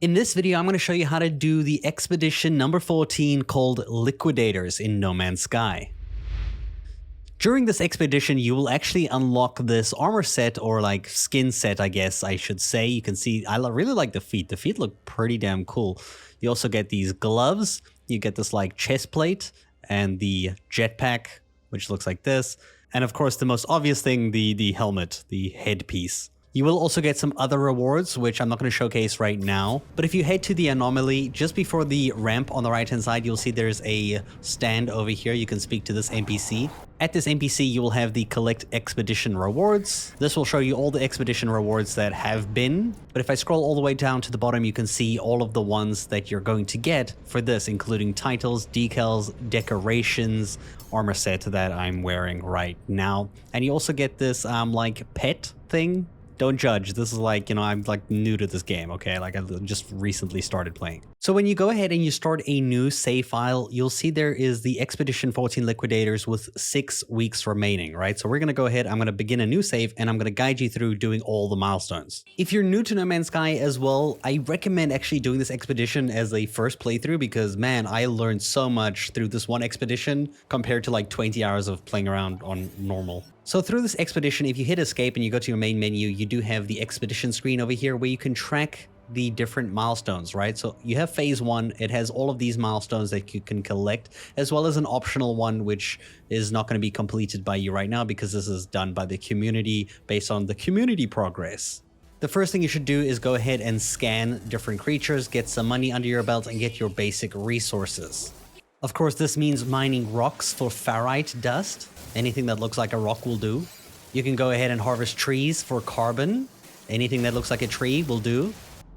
In this video, I'm going to show you how to do the expedition number 14 called Liquidators in No Man's Sky. During this expedition, you will actually unlock this armor set, or like skin set, I guess I should say. You can see, I really like the feet. The feet look pretty damn cool. You also get these gloves. You get this like chest plate and the jetpack, which looks like this. And of course, the most obvious thing, the helmet, the headpiece. You will also get some other rewards, which I'm not going to showcase right now. But if you head to the anomaly, just before the ramp on the right-hand side, you'll see there's a stand over here. You can speak to this NPC. At this NPC, you will have the collect expedition rewards. This will show you all the expedition rewards that have been. But if I scroll all the way down to the bottom, you can see all of the ones that you're going to get for this, including titles, decals, decorations, armor set that I'm wearing right now. And you also get this like pet thing. Don't judge. This is like, you know, I'm like new to this game, okay? Like I just recently started playing. So when you go ahead and you start a new save file, you'll see there is the Expedition 14 Liquidators with 6 weeks remaining, right? So we're going to go ahead, I'm going to begin a new save, and I'm going to guide you through doing all the milestones. If you're new to No Man's Sky as well, I recommend actually doing this expedition as a first playthrough because, man, I learned so much through this one expedition compared to like 20 hours of playing around on normal. So through this expedition, if you hit escape and you go to your main menu, you do have the expedition screen over here where you can track the different milestones, right? So you have phase 1, it has all of these milestones that you can collect, as well as an optional one, which is not going to be completed by you right now because this is done by the community based on the community progress. The first thing you should do is go ahead and scan different creatures, get some money under your belt, and get your basic resources. Of course, this means mining rocks for ferrite dust. Anything that looks like a rock will do. You can go ahead and harvest trees for carbon. Anything that looks like a tree will do.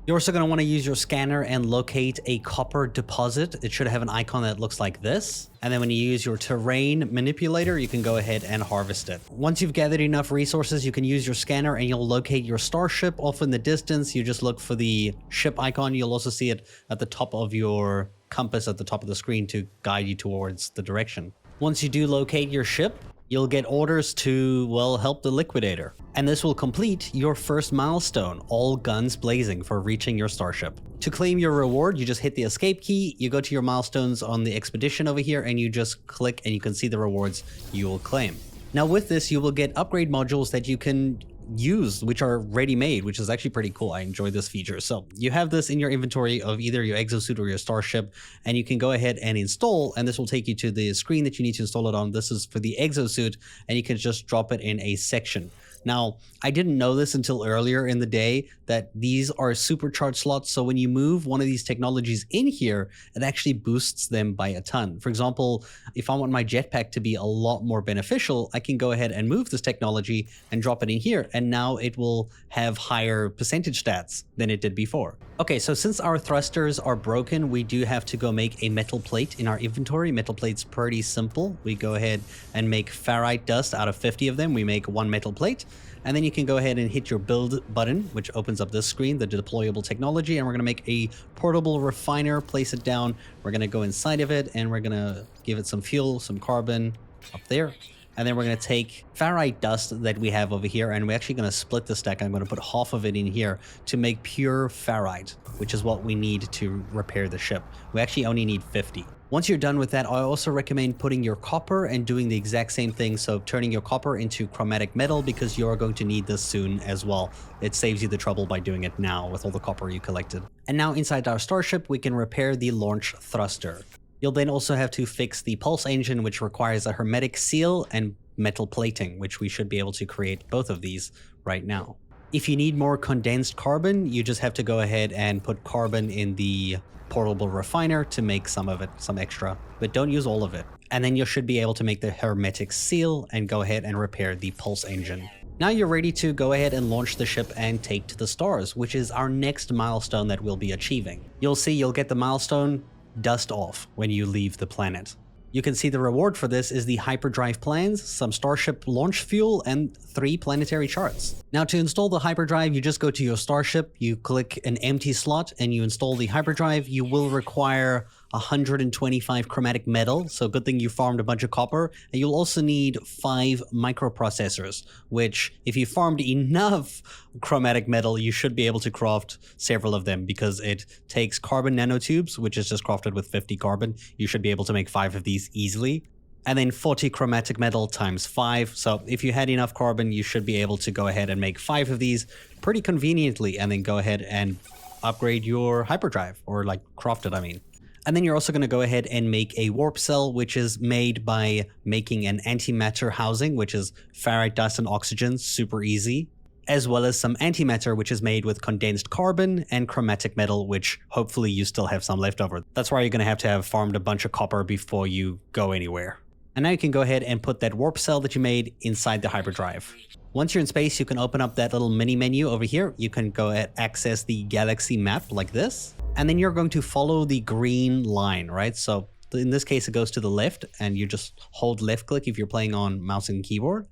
You're also going to want to use your scanner and locate a copper deposit. It should have an icon that looks like this. And then when you use your terrain manipulator, you can go ahead and harvest it. Once you've gathered enough resources, you can use your scanner and you'll locate your starship off in the distance. You just look for the ship icon. You'll also see it at the top of your compass at the top of the screen to guide you towards the direction. Once you do locate your ship, you'll get orders to, well, help the Liquidator. And this will complete your first milestone, all guns blazing, for reaching your starship. To claim your reward, you just hit the escape key, you go to your milestones on the expedition over here, and you just click and you can see the rewards you will claim. Now with this, you will get upgrade modules that you can use, which are ready-made, which is actually pretty cool. I enjoy this feature. So you have this in your inventory of either your exosuit or your starship, and you can go ahead and install, and this will take you to the screen that you need to install it on. This is for the exosuit, and you can just drop it in a section. Now, I didn't know this until earlier in the day that these are supercharged slots. So when you move one of these technologies in here, it actually boosts them by a ton. For example, if I want my jetpack to be a lot more beneficial, I can go ahead and move this technology and drop it in here. And now it will have higher percentage stats than it did before. Okay, so since our thrusters are broken, we do have to go make a metal plate in our inventory. Metal plate's pretty simple. We go ahead and make ferrite dust out of 50 of them. We make 1 metal plate. And then you can go ahead and hit your build button, which opens up this screen, the deployable technology. And we're going to make a portable refiner, place it down. We're going to go inside of it and we're going to give it some fuel, some carbon up there. And then we're going to take ferrite dust that we have over here, and we're actually going to split the stack. I'm going to put half of it in here to make pure ferrite, which is what we need to repair the ship. We actually only need 50. Once you're done with that, I also recommend putting your copper and doing the exact same thing. So turning your copper into chromatic metal, because you're going to need this soon as well. It saves you the trouble by doing it now with all the copper you collected. And now inside our starship, we can repair the launch thruster. You'll then also have to fix the pulse engine, which requires a hermetic seal and metal plating, which we should be able to create both of these right now. If you need more condensed carbon, you just have to go ahead and put carbon in the portable refiner to make some of it, some extra, but don't use all of it. And then you should be able to make the hermetic seal and go ahead and repair the pulse engine. Now you're ready to go ahead and launch the ship and take to the stars, which is our next milestone that we'll be achieving. You'll see you'll get the milestone dust off when you leave the planet. You can see the reward for this is the hyperdrive plans, some starship launch fuel, and 3 planetary charts. Now to install the hyperdrive, you just go to your starship, you click an empty slot, and you install the hyperdrive. You will require 125 chromatic metal, so good thing you farmed a bunch of copper, and you'll also need 5 microprocessors, which if you farmed enough chromatic metal, you should be able to craft several of them, because it takes carbon nanotubes, which is just crafted with 50 carbon. You should be able to make 5 of these easily. And then 40 chromatic metal times 5. So if you had enough carbon, you should be able to go ahead and make 5 of these pretty conveniently, and then go ahead and upgrade your hyperdrive, or like craft it, I mean. And then you're also going to go ahead and make a warp cell, which is made by making an antimatter housing, which is ferrite dust and oxygen, super easy, as well as some antimatter, which is made with condensed carbon and chromatic metal, which hopefully you still have some left over. That's why you're going to have farmed a bunch of copper before you go anywhere. And now you can go ahead and put that warp cell that you made inside the hyperdrive. Once you're in space, you can open up that little mini menu over here. You can go ahead and access the galaxy map like this. And then you're going to follow the green line, right? So in this case, it goes to the left, and you just hold left click if you're playing on mouse and keyboard.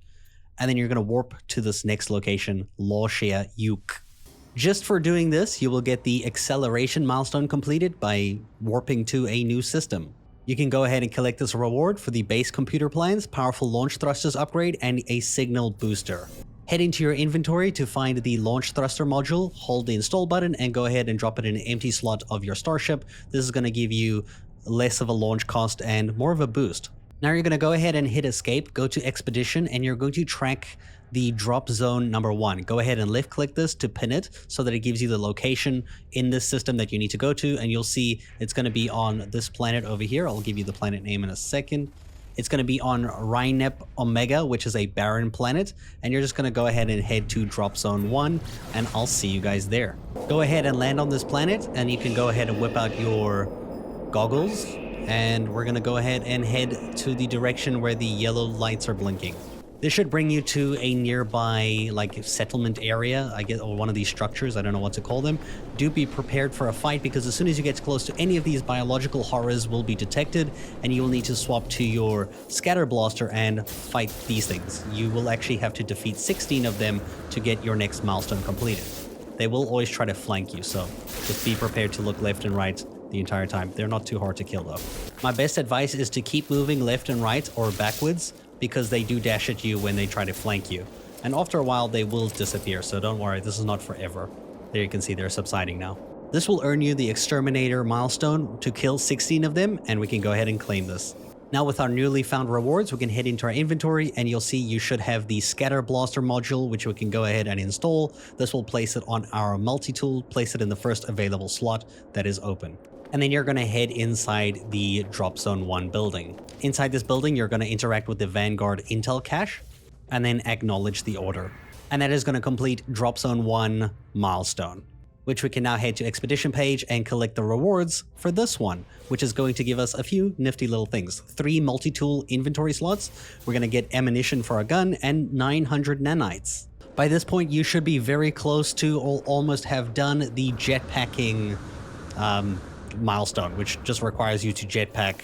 And then you're going to warp to this next location, Lawshare Uke. Just for doing this, you will get the acceleration milestone completed by warping to a new system. You can go ahead and collect this reward for the base computer plans, powerful launch thrusters upgrade, and a signal booster. Head into your inventory to find the launch thruster module, hold the install button, and go ahead and drop it in an empty slot of your Starship. This is going to give you less of a launch cost and more of a boost. Now you're going to go ahead and hit escape, go to expedition, and you're going to track the Dropzone #1. Go ahead and left click this to pin it so that it gives you the location in this system that you need to go to, and you'll see it's going to be on this planet over here. I'll give you the planet name in a second. It's going to be on Rhinep Omega, which is a barren planet, and you're just going to go ahead and head to Dropzone 1, and I'll see you guys there. Go ahead and land on this planet, and you can go ahead and whip out your goggles, and we're going to go ahead and head to the direction where the yellow lights are blinking. This should bring you to a nearby, like, settlement area, I guess, or one of these structures. I don't know what to call them. Do be prepared for a fight, because as soon as you get close to any of these, biological horrors will be detected, and you will need to swap to your scatter blaster and fight these things. You will actually have to defeat 16 of them to get your next milestone completed. They will always try to flank you, so just be prepared to look left and right the entire time. They're not too hard to kill, though. My best advice is to keep moving left and right or backwards, because they do dash at you when they try to flank you. And after a while, they will disappear, so don't worry, this is not forever. There you can see they're subsiding now. This will earn you the Exterminator milestone to kill 16 of them, and we can go ahead and claim this. Now with our newly found rewards, we can head into our inventory, and you'll see you should have the Scatter Blaster module, which we can go ahead and install. This will place it on our multi-tool, place it in the first available slot that is open. And then you're going to head inside the Dropzone 1 building. Inside this building, you're going to interact with the Vanguard Intel cache, and then acknowledge the order. And that is going to complete Dropzone 1 milestone, which we can now head to Expedition page and collect the rewards for this one, which is going to give us a few nifty little things. 3 multi-tool inventory slots, we're going to get ammunition for a gun, and 900 nanites. By this point, you should be very close to or almost have done the jetpacking milestone, which just requires you to jetpack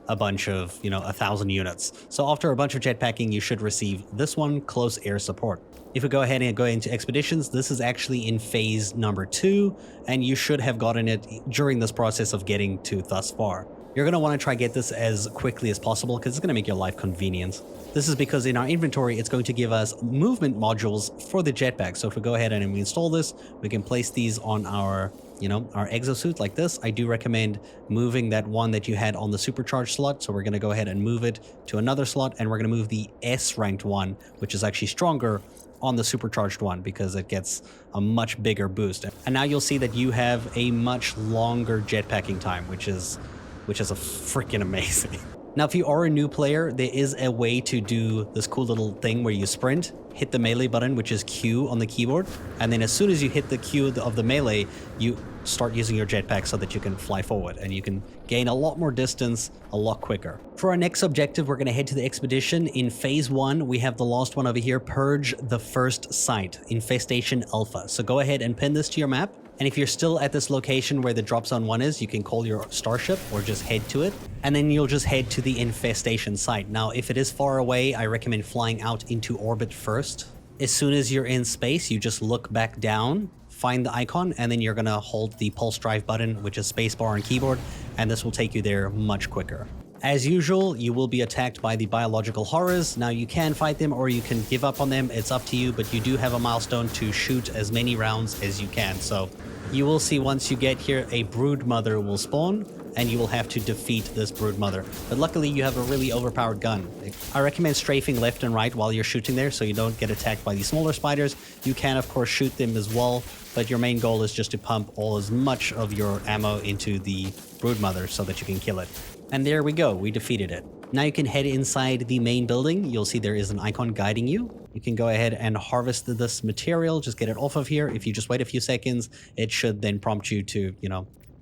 a bunch of, 1,000 units. So after a bunch of jetpacking, you should receive this one, Close Air Support. If we go ahead and go into expeditions, this is actually in phase number 2, and you should have gotten it during this process of getting to thus far. You're going to want to try get this as quickly as possible, because it's going to make your life convenient. This is because in our inventory, it's going to give us movement modules for the jetpack. So if we go ahead and we install this, we can place these on our exosuit like this. I do recommend moving that one that you had on the supercharged slot. So we're going to go ahead and move it to another slot, and we're going to move the S ranked one, which is actually stronger, on the supercharged one, because it gets a much bigger boost. And now you'll see that you have a much longer jetpacking time, which is a freaking amazing. Now, if you are a new player, there is a way to do this cool little thing where you sprint, hit the melee button, which is Q on the keyboard, and then as soon as you hit the Q of the melee, you start using your jetpack so that you can fly forward, and you can gain a lot more distance a lot quicker. For our next objective, we're going to head to the expedition. In phase 1, we have the last one over here, Purge the First Site, Infestation Alpha. So go ahead and pin this to your map. And if you're still at this location where the Dropzone 1 is, you can call your Starship or just head to it. And then you'll just head to the infestation site. Now, if it is far away, I recommend flying out into orbit first. As soon as you're in space, you just look back down, find the icon, and then you're going to hold the pulse drive button, which is spacebar on keyboard, and this will take you there much quicker. As usual, you will be attacked by the biological horrors. Now you can fight them or you can give up on them, it's up to you, but you do have a milestone to shoot as many rounds as you can. So you will see once you get here, a brood mother will spawn, and you will have to defeat this brood mother. But luckily you have a really overpowered gun. I recommend strafing left and right while you're shooting there so you don't get attacked by the smaller spiders. You can of course shoot them as well, but your main goal is just to pump as much of your ammo into the brood mother so that you can kill it. And there we go, we defeated it. Now you can head inside the main building. You'll see there is an icon guiding you. You can go ahead and harvest this material, just get it off of here. If you just wait a few seconds, it should then prompt you to,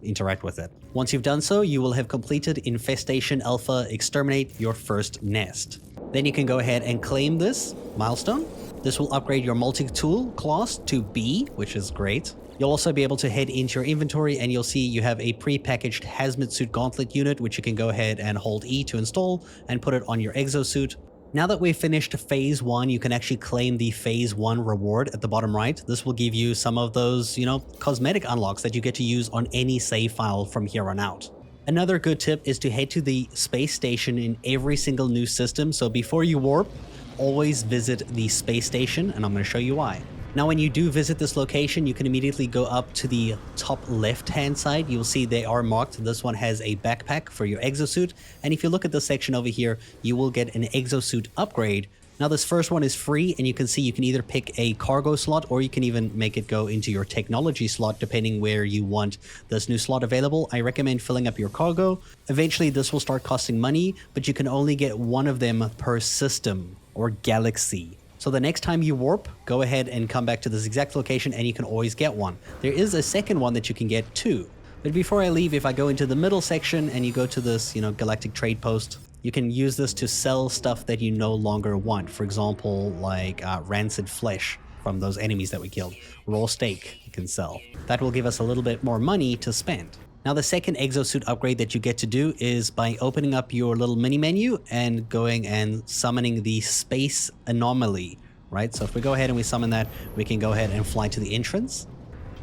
interact with it. Once you've done so, you will have completed Infestation Alpha, exterminate your first nest. Then you can go ahead and claim this milestone. This will upgrade your multi-tool class to B, which is great. You'll also be able to head into your inventory and you'll see you have a pre-packaged hazmat suit gauntlet unit, which you can go ahead and hold E to install and put it on your exosuit. Now that we've finished phase 1, you can actually claim the phase 1 reward at the bottom right. This will give you some of those, cosmetic unlocks that you get to use on any save file from here on out. Another good tip is to head to the space station in every single new system. So before you warp, always visit the space station, and I'm going to show you why. Now, when you do visit this location, you can immediately go up to the top left-hand side. You'll see they are marked. This one has a backpack for your exosuit. And if you look at the section over here, you will get an exosuit upgrade. Now, this first one is free, and you can see you can either pick a cargo slot or you can even make it go into your technology slot, depending where you want this new slot available. I recommend filling up your cargo. Eventually, this will start costing money, but you can only get one of them per system or galaxy. So the next time you warp, go ahead and come back to this exact location and you can always get one. There is a second one that you can get too. But before I leave, if I go into the middle section and you go to this, galactic trade post, you can use this to sell stuff that you no longer want. For example, like rancid flesh from those enemies that we killed. Raw steak you can sell. That will give us a little bit more money to spend. Now, the second exosuit upgrade that you get to do is by opening up your little mini menu and going and summoning the space anomaly, right? So if we go ahead and we summon that, we can go ahead and fly to the entrance.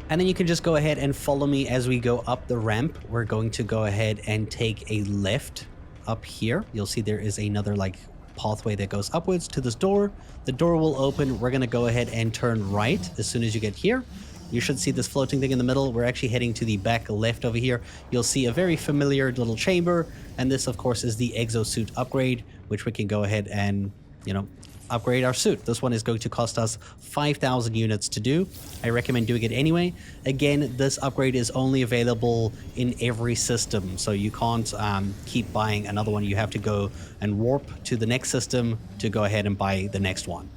And then you can just go ahead and follow me as we go up the ramp. We're going to go ahead and take a left up here. You'll see there is another pathway that goes upwards to this door. The door will open. We're going to go ahead and turn right as soon as you get here. You should see this floating thing in the middle. We're actually heading to the back left over here. You'll see a very familiar little chamber. And this, of course, is the exosuit upgrade, which we can go ahead and, upgrade our suit. This one is going to cost us 5,000 units to do. I recommend doing it anyway. Again, this upgrade is only available in every system. So you can't keep buying another one. You have to go and warp to the next system to go ahead and buy the next one.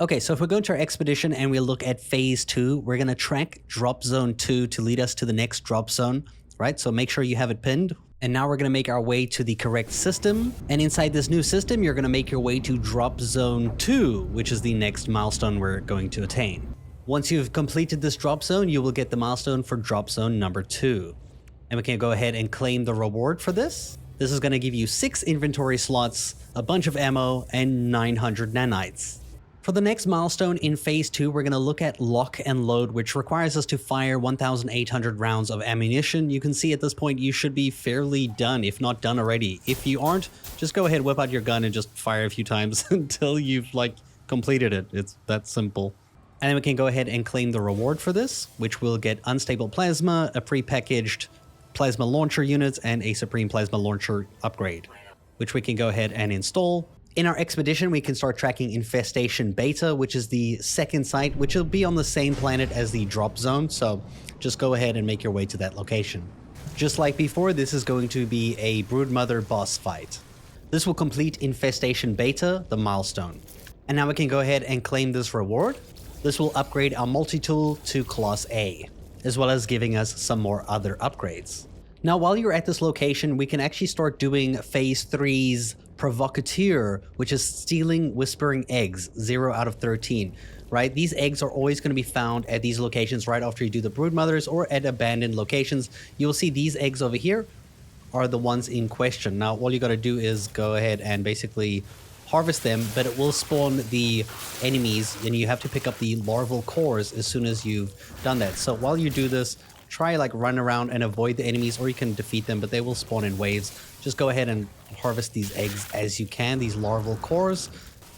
Okay, so if we go into our expedition and we look at phase 2, we're going to track Dropzone 2 to lead us to the next drop zone, right? So make sure you have it pinned. And now we're going to make our way to the correct system. And inside this new system, you're going to make your way to Dropzone 2, which is the next milestone we're going to attain. Once you've completed this drop zone, you will get the milestone for Dropzone number 2. And we can go ahead and claim the reward for this. This is going to give you 6 inventory slots, a bunch of ammo, and 900 nanites. For the next milestone in phase 2, we're going to look at lock and load, which requires us to fire 1,800 rounds of ammunition. You can see at this point you should be fairly done, if not done already. If you aren't, just go ahead, whip out your gun and just fire a few times until you've completed it. It's that simple. And then we can go ahead and claim the reward for this, which will get unstable plasma, a pre-packaged plasma launcher unit, and a supreme plasma launcher upgrade, which we can go ahead and install. In our expedition, we can start tracking Infestation Beta, which is the second site, which will be on the same planet as the drop zone. So just go ahead and make your way to that location. Just like before, this is going to be a Broodmother boss fight. This will complete Infestation Beta, the milestone. And now we can go ahead and claim this reward. This will upgrade our multi-tool to Class A, as well as giving us some more other upgrades. Now, while you're at this location, we can actually start doing Phase 3's Provocateur, which is stealing whispering eggs, 0 out of 13, right? These eggs are always going to be found at these locations right after you do the broodmothers or at abandoned locations. You'll see these eggs over here are the ones in question. Now, all you got to do is go ahead and basically harvest them, but it will spawn the enemies, and you have to pick up the larval cores as soon as you've done that. So while you do this, try like run around and avoid the enemies, or you can defeat them, but they will spawn in waves. Just go ahead and harvest these eggs as you can, these larval cores.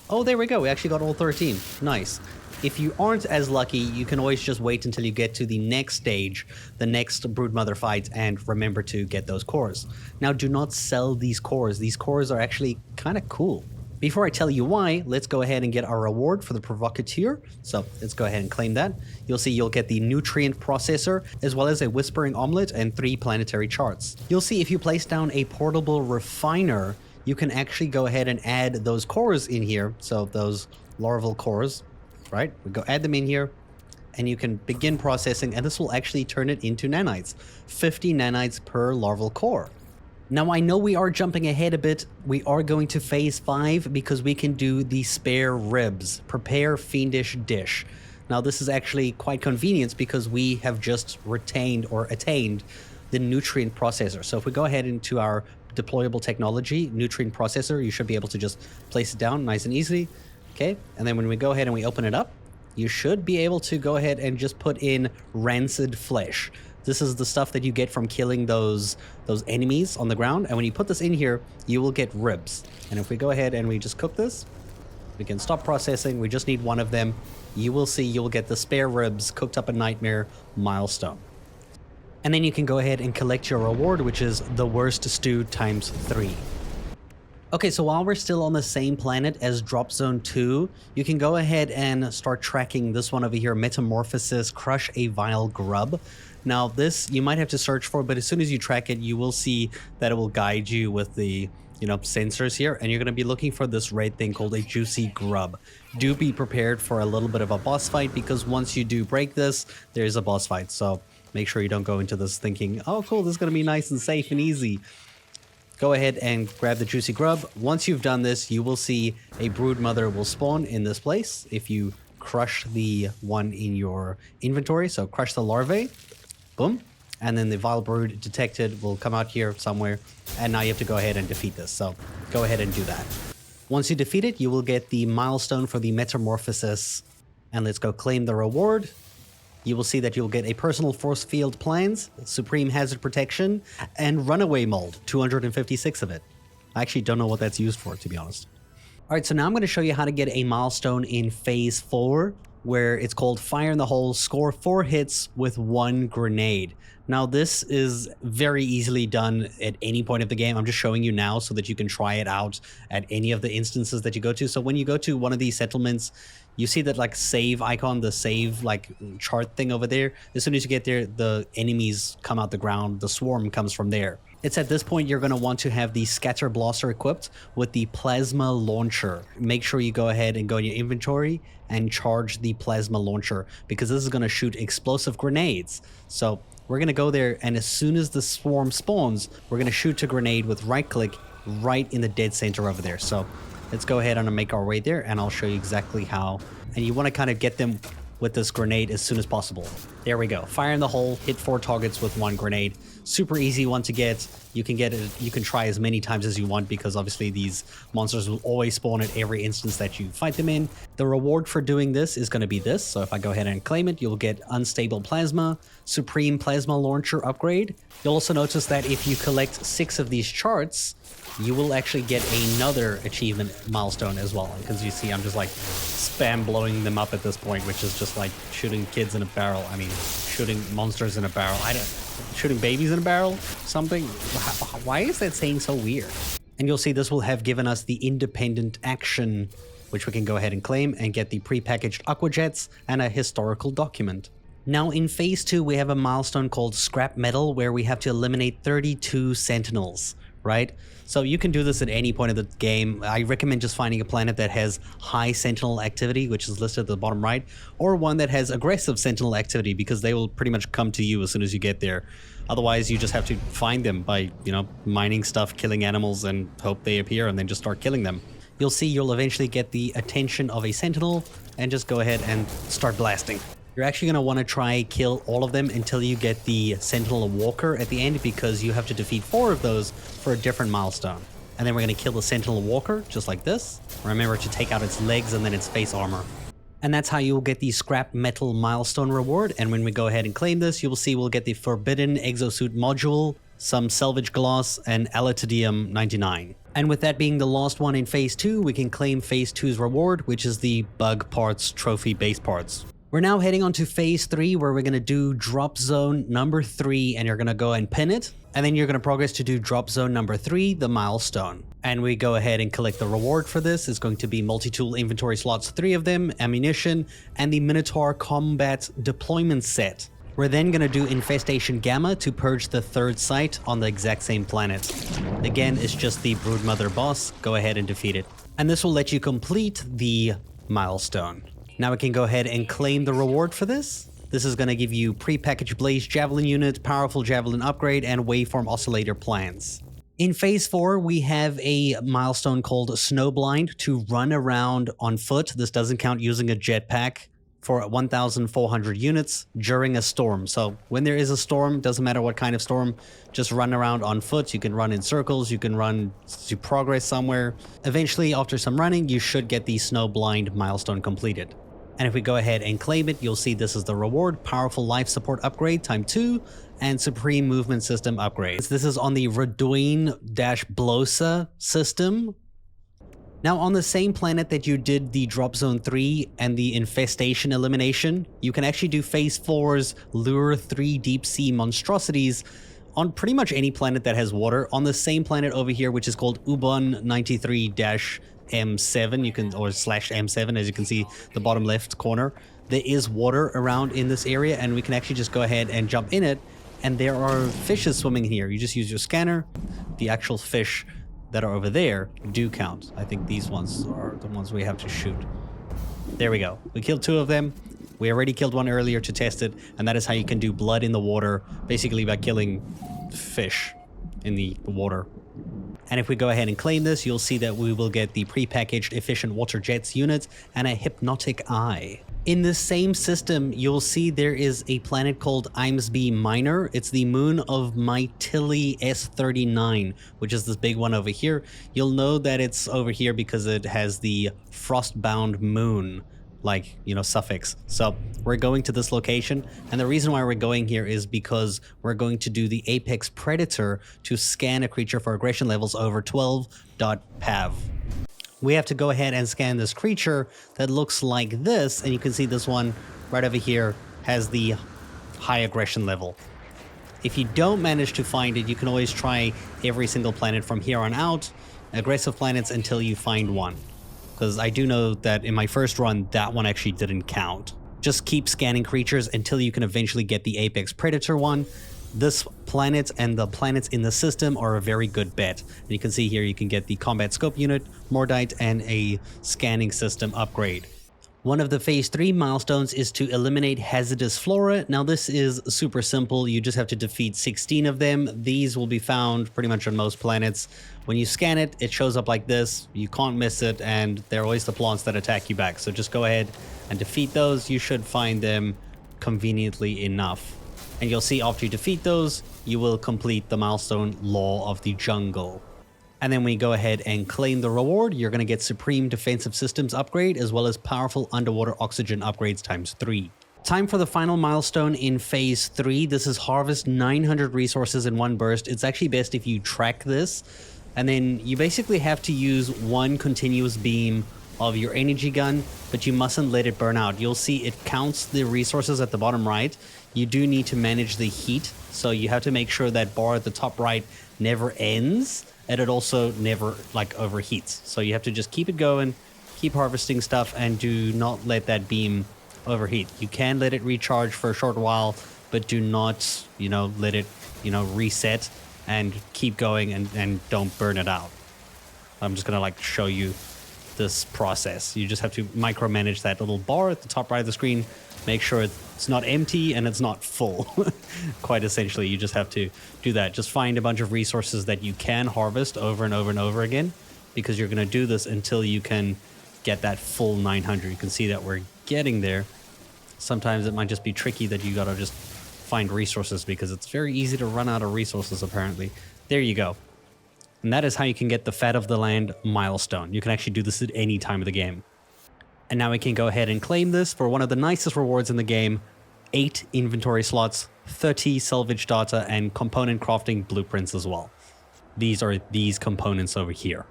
Oh, there we go. We actually got all 13. Nice. If you aren't as lucky, you can always just wait until you get to the next stage, the next broodmother fight, and remember to get those cores. Now, do not sell these cores. These cores are actually kind of cool. Before I tell you why, let's go ahead and get our reward for the Provocateur. So let's go ahead and claim that. You'll see you'll get the Nutrient Processor, as well as a Whispering Omelet and 3 planetary charts. You'll see if you place down a portable refiner, you can actually go ahead and add those cores in here. So those larval cores, right? We go add them in here, and you can begin processing, and this will actually turn it into nanites. 50 nanites per larval core. Now, I know we are jumping ahead a bit. We are going to phase 5 because we can do the spare ribs. Prepare Fiendish dish. Now, this is actually quite convenient because we have just retained or attained the nutrient processor. So if we go ahead into our deployable technology, nutrient processor, you should be able to just place it down nice and easily. Okay, and then when we go ahead and we open it up, you should be able to go ahead and just put in rancid flesh. This is the stuff that you get from killing those enemies on the ground. And when you put this in here, you will get ribs. And if we go ahead and we just cook this, we can stop processing. We just need one of them. You will see you'll get the spare ribs cooked up a nightmare milestone. And then you can go ahead and collect your reward, which is the worst stew times 3. Okay, so while we're still on the same planet as Dropzone 2, you can go ahead and start tracking this one over here, Metamorphosis, Crush a Vile Grub. Now this, you might have to search for, but as soon as you track it, you will see that it will guide you with the, sensors here, and you're going to be looking for this red thing called a Juicy Grub. Do be prepared for a little bit of a boss fight, because once you do break this, there's a boss fight, so make sure you don't go into this thinking, oh cool, this is going to be nice and safe and easy. Go ahead and grab the Juicy Grub. Once you've done this, you will see a brood mother will spawn in this place if you crush the one in your inventory. So crush the larvae, boom, and then the vile brood detected will come out here somewhere, and now you have to go ahead and defeat this. So go ahead and do that. Once you defeat it, you will get the milestone for the Metamorphosis, and let's go claim the reward. You will see that you'll get a personal force field plans, supreme hazard protection, and runaway mold, 256 of it. I actually don't know what that's used for, to be honest. All right, so now I'm going to show you how to get a milestone in phase 4, where it's called Fire in the Hole, score 4 hits with 1 grenade. Now this is very easily done at any point of the game. I'm just showing you now so that you can try it out at any of the instances that you go to. So when you go to one of these settlements, you see that like save icon, the save like chart thing over there. As soon as you get there, the enemies come out the ground. The swarm comes from there. It's at this point you're going to want to have the scatter blaster equipped with the plasma launcher. Make sure you go ahead and go in your inventory and charge the plasma launcher, because this is going to shoot explosive grenades. So we're going to go there, and as soon as the swarm spawns, we're going to shoot a grenade with right click right in the dead center over there. So let's go ahead and make our way there, and I'll show you exactly how. And you want to kind of get them with this grenade as soon as possible. There we go. Fire in the hole, hit 4 targets with 1 grenade. Super easy one to get. You can get it, you can try as many times as you want, because obviously these monsters will always spawn at every instance that you fight them in. The reward for doing this is going to be this. So if I go ahead and claim it, you'll get Unstable Plasma, Supreme Plasma Launcher upgrade. You'll also notice that if you collect 6 of these charts, you will actually get another achievement milestone as well. Because you see, I'm just like spam blowing them up at this point, which is just like shooting kids in a barrel. I mean, shooting monsters in a barrel. Shooting babies in a barrel? Something? Why is that saying so weird? And you'll see this will have given us the independent action, which we can go ahead and claim and get the prepackaged aquajets and a historical document. Now in phase 2, we have a milestone called Scrap Metal, where we have to eliminate 32 Sentinels, right? So you can do this at any point of the game. I recommend just finding a planet that has high Sentinel activity, which is listed at the bottom right, or one that has aggressive Sentinel activity, because they will pretty much come to you as soon as you get there. Otherwise, you just have to find them by, mining stuff, killing animals, and hope they appear, and then just start killing them. You'll see you'll eventually get the attention of a Sentinel, and just go ahead and start blasting. You're actually going to want to try kill all of them until you get the Sentinel Walker at the end, because you have to defeat 4 of those for a different milestone. And then we're going to kill the Sentinel Walker, just like this. Remember to take out its legs and then its face armor. And that's how you'll get the scrap metal milestone reward. And when we go ahead and claim this, you will see we'll get the forbidden exosuit module, some salvage glass, and alatidium 99. And with that being the last one in phase 2, we can claim phase 2's reward, which is the bug parts trophy base parts. We're now heading on to phase 3, where we're going to do Dropzone number 3, and you're going to go and pin it. And then you're going to progress to do Dropzone number 3, the milestone. And we go ahead and collect the reward for this. It's going to be multi-tool inventory slots, 3 of them, ammunition, and the Minotaur combat deployment set. We're then going to do Infestation Gamma to purge the 3rd site on the exact same planet. Again, it's just the Broodmother boss. Go ahead and defeat it. And this will let you complete the milestone. Now we can go ahead and claim the reward for this. This is going to give you pre-packaged Blaze Javelin unit, powerful Javelin upgrade, and waveform oscillator plans. In phase 4, we have a milestone called Snowblind to run around on foot. This doesn't count using a jetpack for 1,400 units during a storm. So when there is a storm, doesn't matter what kind of storm, just run around on foot. You can run in circles, you can run to progress somewhere. Eventually, after some running, you should get the Snowblind milestone completed. And if we go ahead and claim it, you'll see this is the reward, powerful life support upgrade ×2, and supreme movement system upgrades. This is on the Radoin-Blosa system. Now on the same planet that you did the Dropzone 3 and the Infestation elimination, you can actually do phase 4's Lure 3 deep sea monstrosities on pretty much any planet that has water. On the same planet over here, which is called Ubon 93-M7, you can, or /M7, as you can see the bottom left corner. There is water around in this area, and we can actually just go ahead and jump in it, and there are fishes swimming here. You just use your scanner. The actual fish that are over there do count. I think these ones are the ones we have to shoot. There we go. We killed 2 of them. We already killed one earlier to test it, and that is how you can do blood in the water, basically by killing fish in the water. And if we go ahead and claim this, you'll see that we will get the pre-packaged efficient water jets unit and a hypnotic eye. In the same system, you'll see there is a planet called Imsby Minor. It's the moon of Mytilli S39, which is this big one over here. You'll know that it's over here because it has the frostbound moon, like, you know, suffix. So we're going to this location, and the reason why we're going here is because we're going to do the Apex Predator to scan a creature for aggression levels over 12.pav. We have to go ahead and scan this creature that looks like this, and you can see this one right over here has the high aggression level. If you don't manage to find it, you can always try every single planet from here on out, aggressive planets, until you find one. Because I do know that in my first run, that one actually didn't count. Just keep scanning creatures until you can eventually get the Apex Predator one. This planet and the planets in the system are a very good bet. And you can see here you can get the combat scope unit, Mordite, and a scanning system upgrade. One of the phase 3 milestones is to eliminate Hazardous Flora. Now this is super simple. You just have to defeat 16 of them. These will be found pretty much on most planets. When you scan it, it shows up like this. You can't miss it, and they're always the plants that attack you back. So just go ahead and defeat those. You should find them conveniently enough. And you'll see after you defeat those, you will complete the milestone Law of the Jungle. And then when you go ahead and claim the reward, you're going to get Supreme Defensive Systems upgrade, as well as powerful underwater oxygen upgrades ×3. Time for the final milestone in phase 3. This is harvest 900 resources in one burst. It's actually best if you track this. And then you basically have to use one continuous beam of your energy gun, but you mustn't let it burn out. You'll see it counts the resources at the bottom right. You do need to manage the heat, so you have to make sure that bar at the top right never ends, and it also never like overheats. So you have to just keep it going, keep harvesting stuff, and do not let that beam overheat. You can let it recharge for a short while, but do not, let it, reset, and keep going and don't burn it out. I'm just gonna show you this process. You just have to micromanage that little bar at the top right of the screen. Make sure it's not empty and it's not full. Quite essentially, you just have to do that. Just find a bunch of resources that you can harvest over and over and over again, because you're going to do this until you can get that full 900. You can see that we're getting there. Sometimes it might just be tricky that you got to just find resources, because it's very easy to run out of resources apparently. There you go. And that is how you can get the Fat of the Land milestone. You can actually do this at any time of the game. And now we can go ahead and claim this for one of the nicest rewards in the game. 8 inventory slots, 30 salvage data, and component crafting blueprints as well. These are these components over here.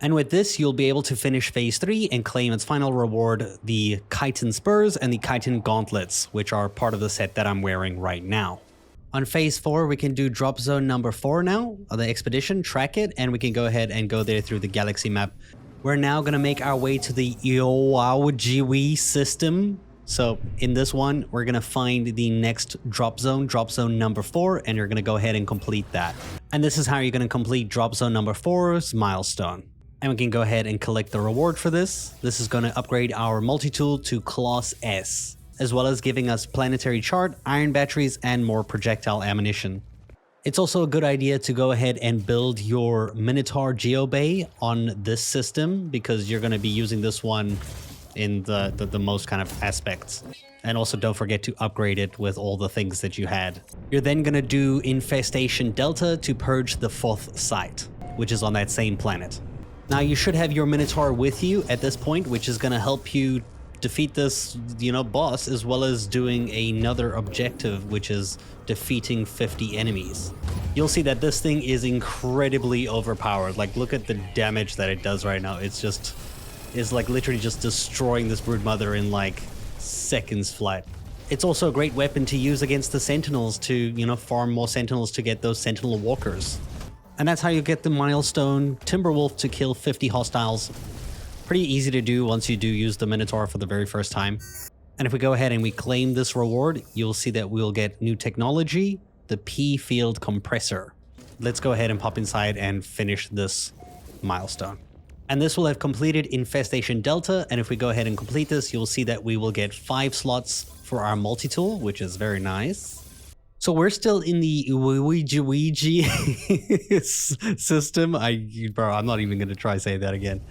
And with this, you'll be able to finish Phase 3 and claim its final reward, the Chitin Spurs and the Chitin Gauntlets, which are part of the set that I'm wearing right now. On Phase 4, we can do Dropzone number 4 now, on the expedition, track it, and we can go ahead and go there through the galaxy map. We're now going to make our way to the Iowawjiwi system. So in this one, we're going to find the next Dropzone number 4, and you're going to go ahead and complete that. And this is how you're going to complete Dropzone number 4's milestone. And we can go ahead and collect the reward for this. This is going to upgrade our multi-tool to Class S, as well as giving us planetary chart, iron batteries, and more projectile ammunition. It's also a good idea to go ahead and build your Minotaur Geobay on this system, because you're going to be using this one in the most kind of aspects. And also don't forget to upgrade it with all the things that you had. You're then going to do Infestation Delta to purge the 4th site, which is on that same planet. Now you should have your Minotaur with you at this point, which is going to help you defeat this, boss, as well as doing another objective, which is defeating 50 enemies. You'll see that this thing is incredibly overpowered. Like, look at the damage that it does right now. It's like literally just destroying this broodmother in like seconds flat. It's also a great weapon to use against the Sentinels to, farm more Sentinels to get those Sentinel walkers. And that's how you get the milestone Timberwolf to kill 50 hostiles. Pretty easy to do once you do use the Minotaur for the very first time. And if we go ahead and we claim this reward, you'll see that we'll get new technology, the P field compressor. Let's go ahead and pop inside and finish this milestone. And this will have completed Infestation Delta, and if we go ahead and complete this, you'll see that we will get 5 slots for our multi-tool, which is very nice. So we're still in the Ouija system. I'm not even going to try say that again.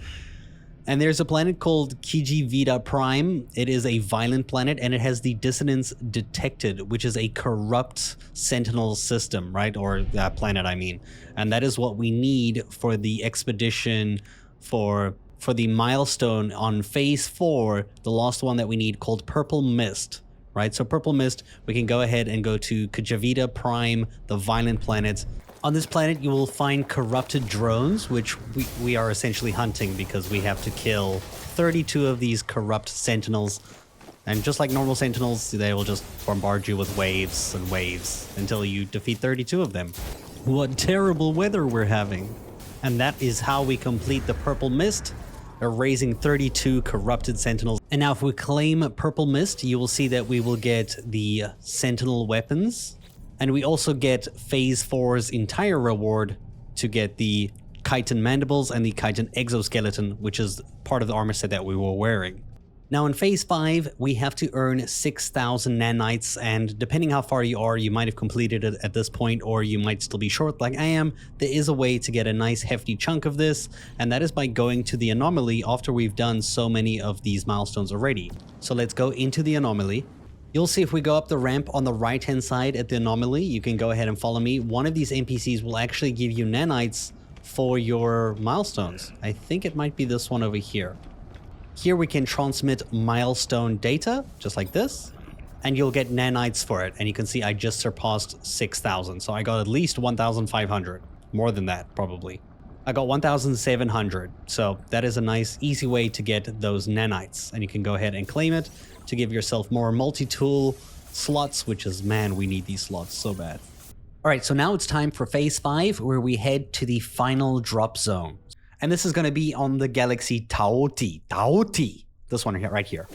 And there's a planet called Kijivida Prime. It is a violent planet, and it has the Dissonance Detected, which is a corrupt Sentinel system, right? Or planet, I mean. And that is what we need for the expedition for the milestone on Phase 4, the last one that we need, called Purple Mist, right? So Purple Mist, we can go ahead and go to Kijivida Prime, the violent planet. On this planet, you will find corrupted drones, which we are essentially hunting because we have to kill 32 of these corrupt Sentinels. And just like normal Sentinels, they will just bombard you with waves and waves until you defeat 32 of them. What terrible weather we're having. And that is how we complete the Purple Mist, erasing 32 corrupted Sentinels. And now if we claim Purple Mist, you will see that we will get the Sentinel weapons. And we also get Phase 4's entire reward to get the Chitin Mandibles and the Chitin Exoskeleton, which is part of the armor set that we were wearing. Now in Phase 5, we have to earn 6,000 Nanites, and depending how far you are, you might have completed it at this point, or you might still be short like I am. There is a way to get a nice hefty chunk of this, and that is by going to the anomaly after we've done so many of these milestones already. So let's go into the anomaly. You'll see if we go up the ramp on the right-hand side at the anomaly, you can go ahead and follow me. One of these NPCs will actually give you Nanites for your milestones. I think it might be this one over here. Here we can transmit milestone data, just like this, and you'll get Nanites for it. And you can see I just surpassed 6,000, so I got at least 1,500. More than that, probably. I got 1,700, so that is a nice, easy way to get those Nanites. And you can go ahead and claim it to give yourself more multi-tool slots, which is, man, we need these slots so bad. All right, so now it's time for Phase 5, where we head to the final drop zone. And this is going to be on the galaxy Taoti. This one right here.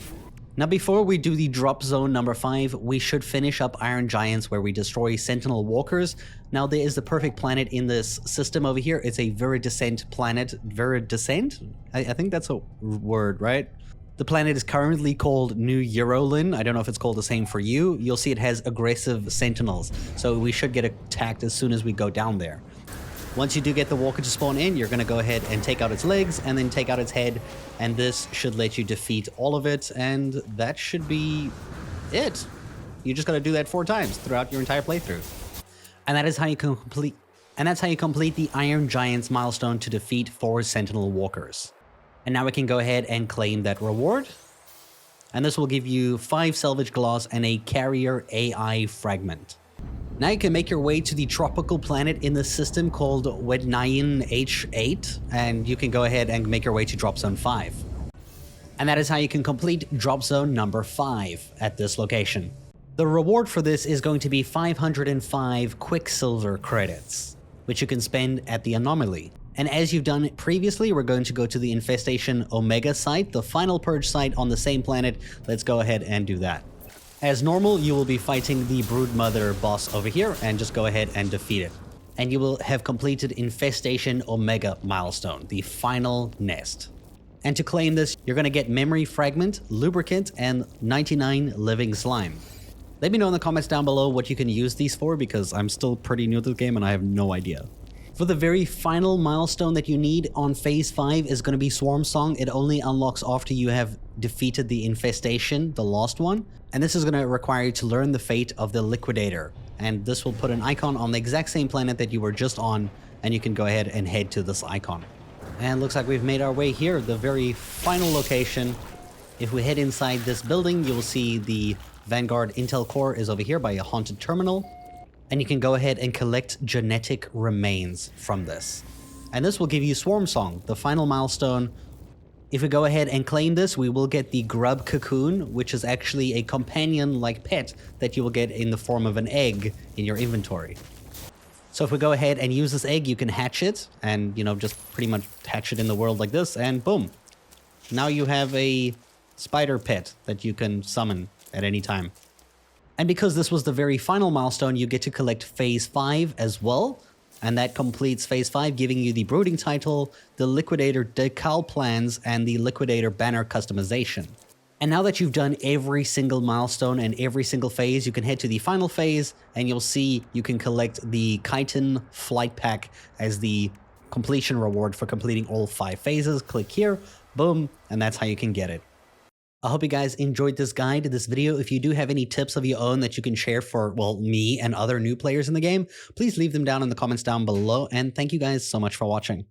Now, before we do the drop zone number 5, we should finish up Iron Giants, where we destroy Sentinel Walkers. Now, there is the perfect planet in this system over here. It's a Viridescent planet. Viridescent? I think that's a word, right? The planet is currently called New Eurolin. I don't know if it's called the same for you. You'll see it has aggressive Sentinels, so we should get attacked as soon as we go down there. Once you do get the walker to spawn in, you're going to go ahead and take out its legs and then take out its head, and this should let you defeat all of it, and that should be it. You just got to do that 4 times throughout your entire playthrough. And that is how you can complete... And that's how you complete the Iron Giants milestone to defeat 4 Sentinel Walkers. And now we can go ahead and claim that reward. And this will give you 5 Salvage Glass and a Carrier AI Fragment. Now you can make your way to the tropical planet in the system called Wednayan H8, and you can go ahead and make your way to Dropzone 5. And that is how you can complete Dropzone number 5 at this location. The reward for this is going to be 505 Quicksilver credits, which you can spend at the Anomaly. And as you've done previously, we're going to go to the Infestation Omega site, the final purge site on the same planet. Let's go ahead and do that. As normal, you will be fighting the Broodmother boss over here, and just go ahead and defeat it. And you will have completed Infestation Omega milestone, the final nest. And to claim this, you're going to get Memory Fragment, Lubricant, and 99 Living Slime. Let me know in the comments down below what you can use these for, because I'm still pretty new to the game and I have no idea. For the very final milestone that you need on Phase 5 is going to be Swarmsong. It only unlocks after you have defeated the Infestation, the last one. And this is going to require you to learn the fate of the Liquidator. And this will put an icon on the exact same planet that you were just on, and you can go ahead and head to this icon. And looks like we've made our way here, the very final location. If we head inside this building, you will see the Vanguard Intel Core is over here by a haunted terminal. And you can go ahead and collect genetic remains from this. And this will give you Swarmsong, the final milestone. If we go ahead and claim this, we will get the Grub Cocoon, which is actually a companion-like pet that you will get in the form of an egg in your inventory. So if we go ahead and use this egg, you can hatch it and, just pretty much hatch it in the world like this, and boom. Now you have a spider pet that you can summon at any time. And because this was the very final milestone, you get to collect Phase 5 as well. And that completes Phase 5, giving you the Brooding title, the Liquidator decal plans, and the Liquidator banner customization. And now that you've done every single milestone and every single phase, you can head to the final phase, and you'll see you can collect the Chitin Flight Pack as the completion reward for completing all 5 phases. Click here, boom, and that's how you can get it. I hope you guys enjoyed this guide, this video. If you do have any tips of your own that you can share for, well, me and other new players in the game, please leave them down in the comments down below. And thank you guys so much for watching.